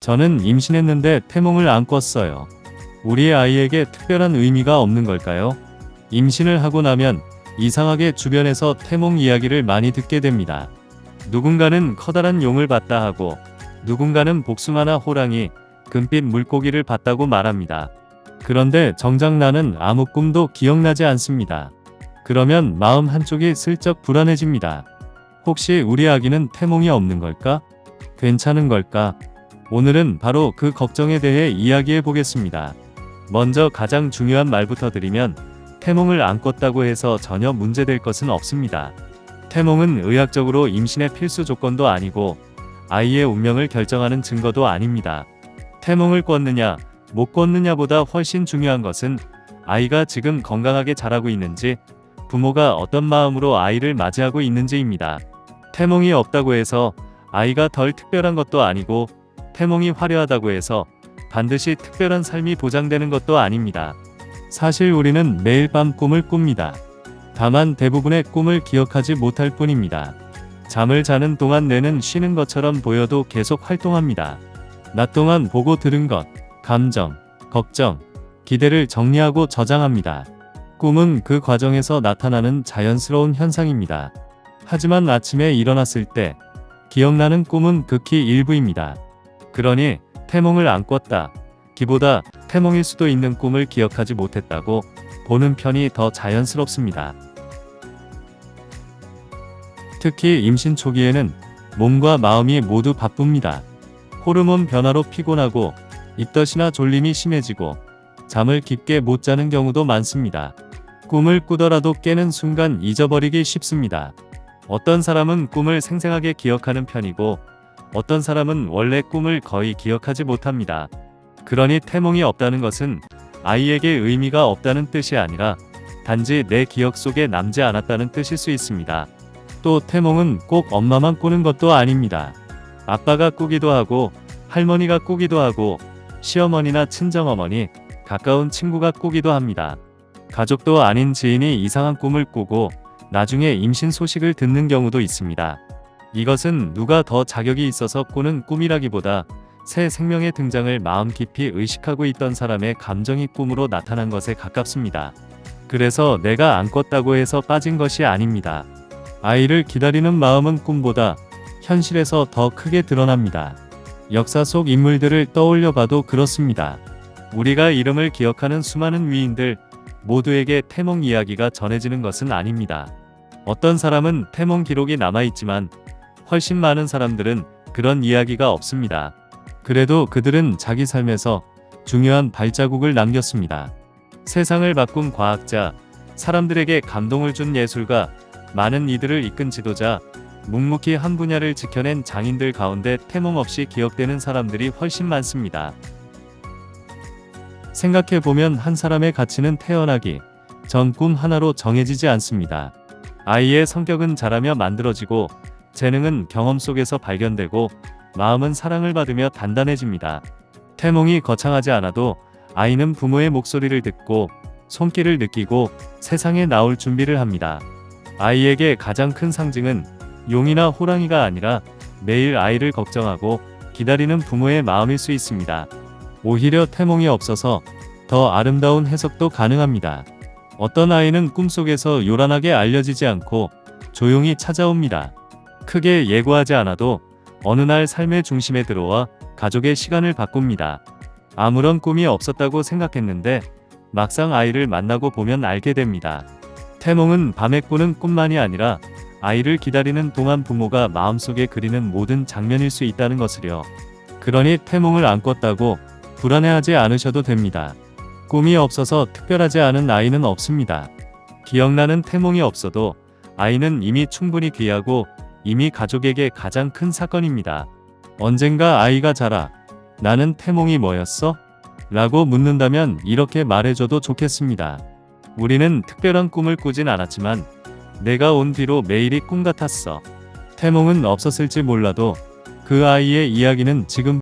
저는 임신했는데 태몽을 안 꿨어요. 우리 아이에게 특별한 의미가 없는 걸까요? 임신을 하고 나면 이상하게 주변에서 태몽 이야기를 많이 듣게 됩니다. 누군가는 커다란 용을 봤다 하고, 누군가는 복숭아나 호랑이, 금빛 물고기를 봤다고 말합니다. 그런데 정작 나는 아무 꿈도 기억나지 않습니다. 그러면 마음 한쪽이 슬쩍 불안해집니다. 혹시 우리 아기는 태몽이 없는 걸까? 괜찮은 걸까? 오늘은 바로 그 걱정에 대해 이야기해 보겠습니다. 먼저 가장 중요한 말부터 드리면, 태몽을 안 꿨다고 해서 전혀 문제될 것은 없습니다. 태몽은 의학적으로 임신의 필수 조건도 아니고 아이의 운명을 결정하는 증거도 아닙니다. 태몽을 꿨느냐 못 꿨느냐보다 훨씬 중요한 것은 아이가 지금 건강하게 자라고 있는지, 부모가 어떤 마음으로 아이를 맞이하고 있는지입니다. 태몽이 없다고 해서 아이가 덜 특별한 것도 아니고, 태몽이 화려하다고 해서 반드시 특별한 삶이 보장되는 것도 아닙니다. 사실 우리는 매일 밤 꿈을 꿉니다. 다만 대부분의 꿈을 기억하지 못할 뿐입니다. 잠을 자는 동안 뇌는 쉬는 것처럼 보여도 계속 활동합니다. 낮 동안 보고 들은 것, 감정, 걱정, 기대를 정리하고 저장합니다. 꿈은 그 과정에서 나타나는 자연스러운 현상입니다. 하지만 아침에 일어났을 때 기억나는 꿈은 극히 일부입니다. 그러니 태몽을 안 꿨다 기보다 태몽일 수도 있는 꿈을 기억하지 못했다고 보는 편이 더 자연스럽습니다. 특히 임신 초기에는 몸과 마음이 모두 바쁩니다. 호르몬 변화로 피곤하고 입덧이나 졸림이 심해지고 잠을 깊게 못 자는 경우도 많습니다. 꿈을 꾸더라도 깨는 순간 잊어버리기 쉽습니다. 어떤 사람은 꿈을 생생하게 기억하는 편이고, 어떤 사람은 원래 꿈을 거의 기억하지 못합니다. 그러니 태몽이 없다는 것은 아이에게 의미가 없다는 뜻이 아니라 단지 내 기억 속에 남지 않았다는 뜻일 수 있습니다. 또 태몽은 꼭 엄마만 꾸는 것도 아닙니다. 아빠가 꾸기도 하고, 할머니가 꾸기도 하고, 시어머니나 친정어머니, 가까운 친구가 꾸기도 합니다. 가족도 아닌 지인이 이상한 꿈을 꾸고 나중에 임신 소식을 듣는 경우도 있습니다. 이것은 누가 더 자격이 있어서 꾸는 꿈이라기보다 새 생명의 등장을 마음 깊이 의식하고 있던 사람의 감정이 꿈으로 나타난 것에 가깝습니다. 그래서 내가 안 꿨다고 해서 빠진 것이 아닙니다. 아이를 기다리는 마음은 꿈보다 현실에서 더 크게 드러납니다. 역사 속 인물들을 떠올려 봐도 그렇습니다. 우리가 이름을 기억하는 수많은 위인들 모두에게 태몽 이야기가 전해지는 것은 아닙니다. 어떤 사람은 태몽 기록이 남아있지만 훨씬 많은 사람들은 그런 이야기가 없습니다. 그래도 그들은 자기 삶에서 중요한 발자국을 남겼습니다. 세상을 바꾼 과학자, 사람들에게 감동을 준 예술가, 많은 이들을 이끈 지도자, 묵묵히 한 분야를 지켜낸 장인들 가운데 태몽 없이 기억되는 사람들이 훨씬 많습니다. 생각해보면 한 사람의 가치는 태어나기 전 꿈 하나로 정해지지 않습니다. 아이의 성격은 자라며 만들어지고, 재능은 경험 속에서 발견되고, 마음은 사랑을 받으며 단단해집니다. 태몽이 거창하지 않아도 아이는 부모의 목소리를 듣고 손길을 느끼고 세상에 나올 준비를 합니다. 아이에게 가장 큰 상징은 용이나 호랑이가 아니라 매일 아이를 걱정하고 기다리는 부모의 마음일 수 있습니다. 오히려 태몽이 없어서 더 아름다운 해석도 가능합니다. 어떤 아이는 꿈속에서 요란하게 알려지지 않고 조용히 찾아옵니다. 크게 예고하지 않아도 어느 날 삶의 중심에 들어와 가족의 시간을 바꿉니다. 아무런 꿈이 없었다고 생각했는데 막상 아이를 만나고 보면 알게 됩니다. 태몽은 밤에 꾸는 꿈만이 아니라 아이를 기다리는 동안 부모가 마음속에 그리는 모든 장면일 수 있다는 것을요. 그러니 태몽을 안 꿨다고 불안해하지 않으셔도 됩니다. 꿈이 없어서 특별하지 않은 아이는 없습니다. 기억나는 태몽이 없어도 아이는 이미 충분히 귀하고 이미 가족에게 가장 큰 사건입니다. 언젠가 아이가 자라 나는 태몽이 뭐였어? 라고 묻는다면 이렇게 말해줘도 좋겠습니다. 우리는 특별한 꿈을 꾸진 않았지만 내가 온 뒤로 매일이 꿈 같았어. 태몽은 없었을지 몰라도 그 아이의 이야기는 지금